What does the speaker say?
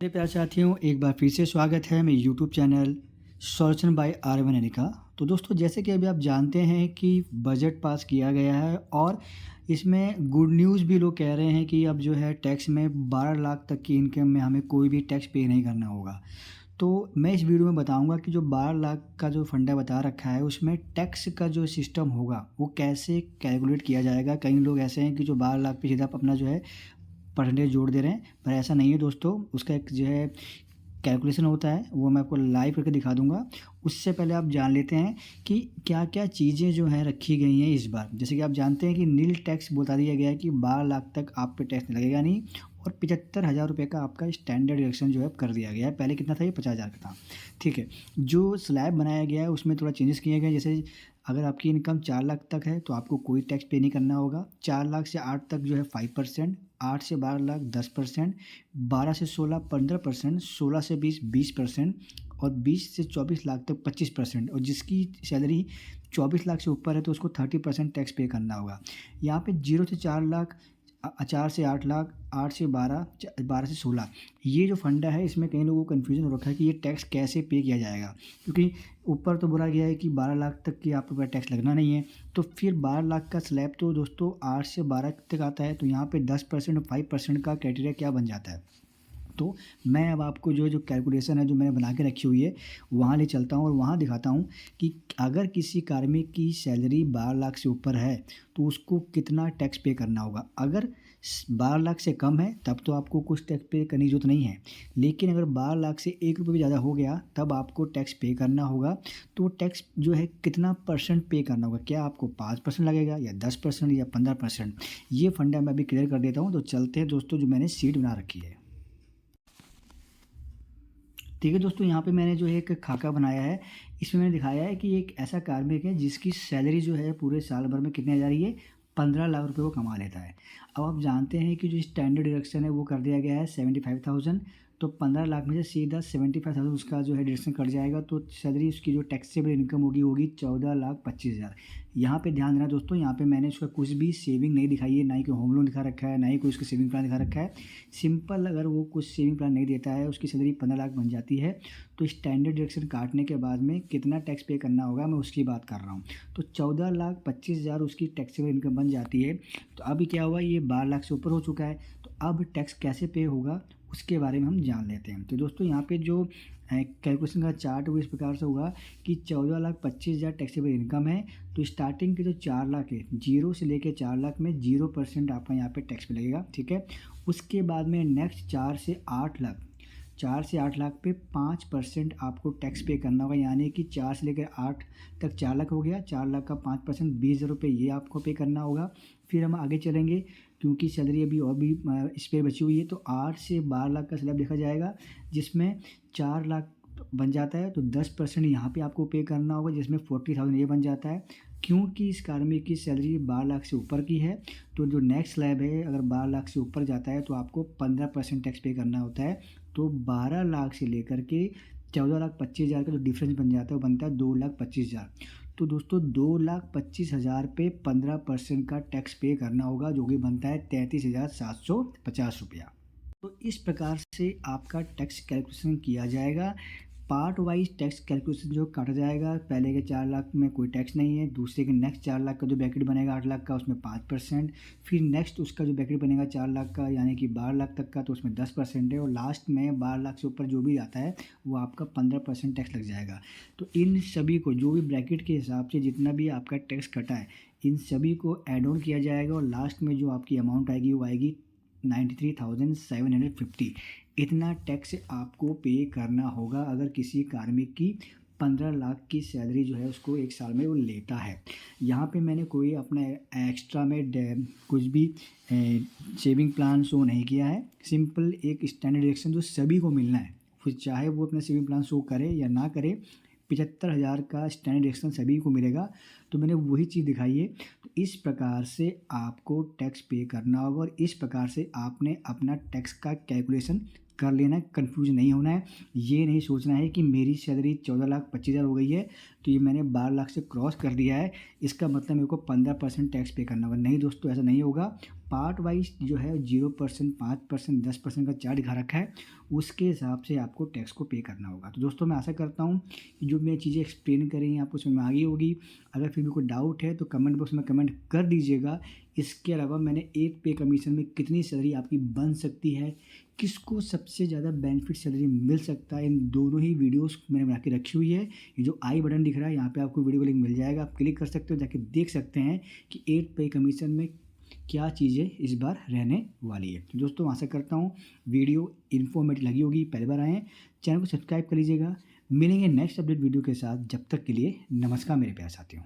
मेरे प्यारे साथियों, एक बार फिर से स्वागत है मेरे YouTube channel solution bye R1 Anika. तो दोस्तों, जैसे कि अभी आप जानते हैं कि बजट पास किया गया है और इसमें गुड न्यूज़ भी लोग कह रहे हैं कि अब जो है टैक्स में 12 लाख तक की इनकम में हमें कोई भी टैक्स पे नहीं करना होगा। तो मैं इस वीडियो में बताऊंगा कि जो 12 लाख का जो फंडा बता रखा है उसमें टैक्स का जो सिस्टम होगा वो कैसे कैलकुलेट किया जाएगा। कई लोग ऐसे हैं कि जो 12 लाख पे सीधा अपना जो है परसेंटेज जोड़ दे रहे हैं, पर ऐसा नहीं है दोस्तों। उसका एक जो है कैलकुलेशन होता है, वो मैं आपको लाइव करके दिखा दूंगा। उससे पहले आप जान लेते हैं कि क्या क्या चीज़ें जो हैं रखी गई हैं इस बार। जैसे कि आप जानते हैं कि नील टैक्स बता दिया गया है कि 12 लाख तक आप पे टैक्स लगेगा नहीं, और 75,000 रुपये का आपका स्टैंडर्ड डिडक्शन जो है कर दिया गया है। पहले कितना था, ये 50,000 का था। ठीक है, जो स्लैब बनाया गया है उसमें थोड़ा चेंजेस किए गए हैं। जैसे अगर आपकी इनकम 4 लाख तक है तो आपको कोई टैक्स पे नहीं करना होगा। 4 लाख से 8 तक जो है 5%, 8 से 12 लाख 10%, 12 से 16 15%, 16 से 20 20%, और 20 से 24 लाख तक 25%। और जिसकी सैलरी 24 लाख से ऊपर है तो उसको 30% टैक्स पे करना होगा। यहाँ पे 0 से 4 लाख, 4 से 8 लाख, 8 से 12, 12 से 16, ये जो फंडा है इसमें कई लोगों को कन्फ्यूजन हो रखा है कि ये टैक्स कैसे पे किया जाएगा। क्योंकि ऊपर तो बोला गया है कि 12 लाख तक की आपको टैक्स लगना नहीं है। तो फिर 12 लाख का स्लैब तो दोस्तों 8 से 12 तक आता है। तो यहाँ पे 10% और 5% का क्राइटेरिया क्या बन जाता है। तो मैं अब आपको जो जो कैलकुलेशन है जो मैंने बना के रखी हुई है वहाँ ले चलता हूँ और वहाँ दिखाता हूँ कि अगर किसी कार्मिक की सैलरी 12 लाख से ऊपर है तो उसको कितना टैक्स पे करना होगा। अगर 12 लाख से कम है तब तो आपको कुछ टैक्स पे करने की जरूरत नहीं है, लेकिन अगर 12 लाख से 1 रुपये भी ज़्यादा हो गया तब आपको टैक्स पे करना होगा। तो टैक्स जो है कितना परसेंट पे करना होगा, क्या आपको 5% लगेगा या 10% या 15%, ये फंडा मैं अभी क्लियर कर देता हूँ। तो चलते हैं दोस्तों, जो मैंने सीट बना रखी है। ठीक है दोस्तों, यहाँ पे मैंने जो है एक खाका बनाया है। इसमें मैंने दिखाया है कि एक ऐसा कार्मिक है जिसकी सैलरी जो है पूरे साल भर में कितने हज़ार, ये 15 लाख रुपए वो कमा लेता है। अब आप जानते हैं कि जो स्टैंडर्ड डिडक्शन है वो कर दिया गया है 75,000। तो 15 लाख में से सीधा 75,000 उसका जो है डिडक्शन कट जाएगा। तो सैलरी उसकी जो टैक्सेबल इनकम होगी 14,25,000। यहाँ पे ध्यान देना दोस्तों, यहाँ पे मैंने उसका कुछ भी सेविंग नहीं दिखाई है, ना ही कोई होम लोन दिखा रखा है, ना ही कोई उसका सेविंग प्लान दिखा रखा है। सिंपल, अगर वो कुछ सेविंग प्लान नहीं देता है, उसकी सैलरी 15 लाख बन जाती है, तो स्टैंडर्ड डिडक्शन काटने के बाद में कितना टैक्स पे करना होगा मैं उसकी बात कर रहा हूँ। तो 14,25,000 उसकी टैक्सेबल इनकम बन जाती है। तो अभी क्या हुआ, ये 12 लाख से ऊपर हो चुका है। तो अब टैक्स कैसे पे होगा उसके बारे में हम जान लेते हैं। तो दोस्तों, यहाँ पे जो कैलकुलेशन का चार्ट वो इस प्रकार से होगा कि 14,25,000 टैक्सेबल इनकम है। तो स्टार्टिंग के जो 4 लाख है, 0 से लेकर 4 लाख में 0% आपका यहाँ पे टैक्स पे लगेगा। ठीक है, उसके बाद में नेक्स्ट 4 से 8 लाख, 4 से 8 लाख पे 5% आपको टैक्स पे करना होगा। यानी कि 4 से लेकर 8 तक 4 लाख हो गया, 4 लाख का 5% 20,000 रुपये ये आपको पे करना होगा। फिर हम आगे चलेंगे, क्योंकि सैलरी अभी और भी इस पर बची हुई है। तो 8 से 12 लाख का स्लैब देखा जाएगा, जिसमें 4 लाख बन जाता है। तो 10% यहाँ पे आपको पे करना होगा, जिसमें 40,000 ये बन जाता है। क्योंकि इस कार्मिक की सैलरी 12 लाख से ऊपर की है, तो जो नेक्स्ट स्लैब है अगर 12 लाख से ऊपर जाता है तो आपको 15% टैक्स पे करना होता है। तो 12 लाख से लेकर के 14,25,000 का जो डिफरेंस बन जाता है वो बनता है 2,25,000। तो दोस्तों, 2,25,000 पे 15% का टैक्स पे करना होगा, जो कि बनता है 33,750 रुपया। तो इस प्रकार से आपका टैक्स कैलकुलेशन किया जाएगा। पार्ट वाइज टैक्स कैलकुलेशन जो काटा जाएगा, पहले के 4 लाख में कोई टैक्स नहीं है, दूसरे के नेक्स्ट 4 लाख का जो ब्रैकेट बनेगा 8 लाख का उसमें 5%, फिर नेक्स्ट उसका जो ब्रैकेट बनेगा 4 लाख का यानी कि 12 लाख तक का तो उसमें 10% है, और लास्ट में 12 लाख से ऊपर जो भी आता है वो आपका 15% टैक्स लग जाएगा। तो इन सभी को जो भी ब्रैकेट के हिसाब से जितना भी आपका टैक्स कटा है, इन सभी को एड ऑन किया जाएगा, और लास्ट में जो आपकी अमाउंट आएगी वो आएगी 93,750। इतना टैक्स आपको पे करना होगा अगर किसी कार्मिक की 15 लाख की सैलरी जो है उसको एक साल में वो लेता है। यहाँ पे मैंने कोई अपना एक्स्ट्रा में कुछ भी सेविंग प्लान शो नहीं किया है। सिंपल एक स्टैंडर्ड डिडक्शन जो सभी को मिलना है, फिर चाहे वो अपना सेविंग प्लान शो करे या ना करे, 75,000 का स्टैंडर्ड डिडक्शन सभी को मिलेगा। तो मैंने वही चीज़ दिखाई है। तो इस प्रकार से आपको टैक्स पे करना होगा, और इस प्रकार से आपने अपना टैक्स का कैलकुलेशन कर लेना है। कन्फ्यूज नहीं होना है, ये नहीं सोचना है कि मेरी सैलरी 14,25,000 हो गई है तो ये मैंने 12 लाख से क्रॉस कर दिया है, इसका मतलब मेरे को 15% टैक्स पे करना होगा। नहीं दोस्तों, ऐसा नहीं होगा। पार्ट वाइज जो है 0%, 5%, 10% का चार्ज दिखा रखा है, उसके हिसाब से आपको टैक्स को पे करना होगा। तो दोस्तों मैं आशा करता हूँ कि जो मैं चीज़ें एक्सप्लेन करी आपको समझ में आ गई होगी। अगर फिर भी कोई डाउट है तो कमेंट बॉक्स में कमेंट कर दीजिएगा। इसके अलावा मैंने एक पे कमीशन में कितनी सैलरी आपकी बन सकती है, किसको सबसे ज़्यादा बेनिफिट सैलरी मिल सकता है, इन दोनों ही वीडियोस मैंने बना के रखी हुई है। ये जो आई बटन दिख रहा है यहाँ पे आपको वीडियो का लिंक मिल जाएगा, आप क्लिक कर सकते हो, जाके देख सकते हैं कि 8 पे कमीशन में क्या चीज़ें इस बार रहने वाली है। तो दोस्तों आशा करता हूँ वीडियो इन्फॉर्मेटिव लगी होगी। पहली बार आए हैं चैनल को सब्सक्राइब कर लीजिएगा। मिलेंगे नेक्स्ट अपडेट वीडियो के साथ, जब तक के लिए नमस्कार मेरे प्यारे साथियों।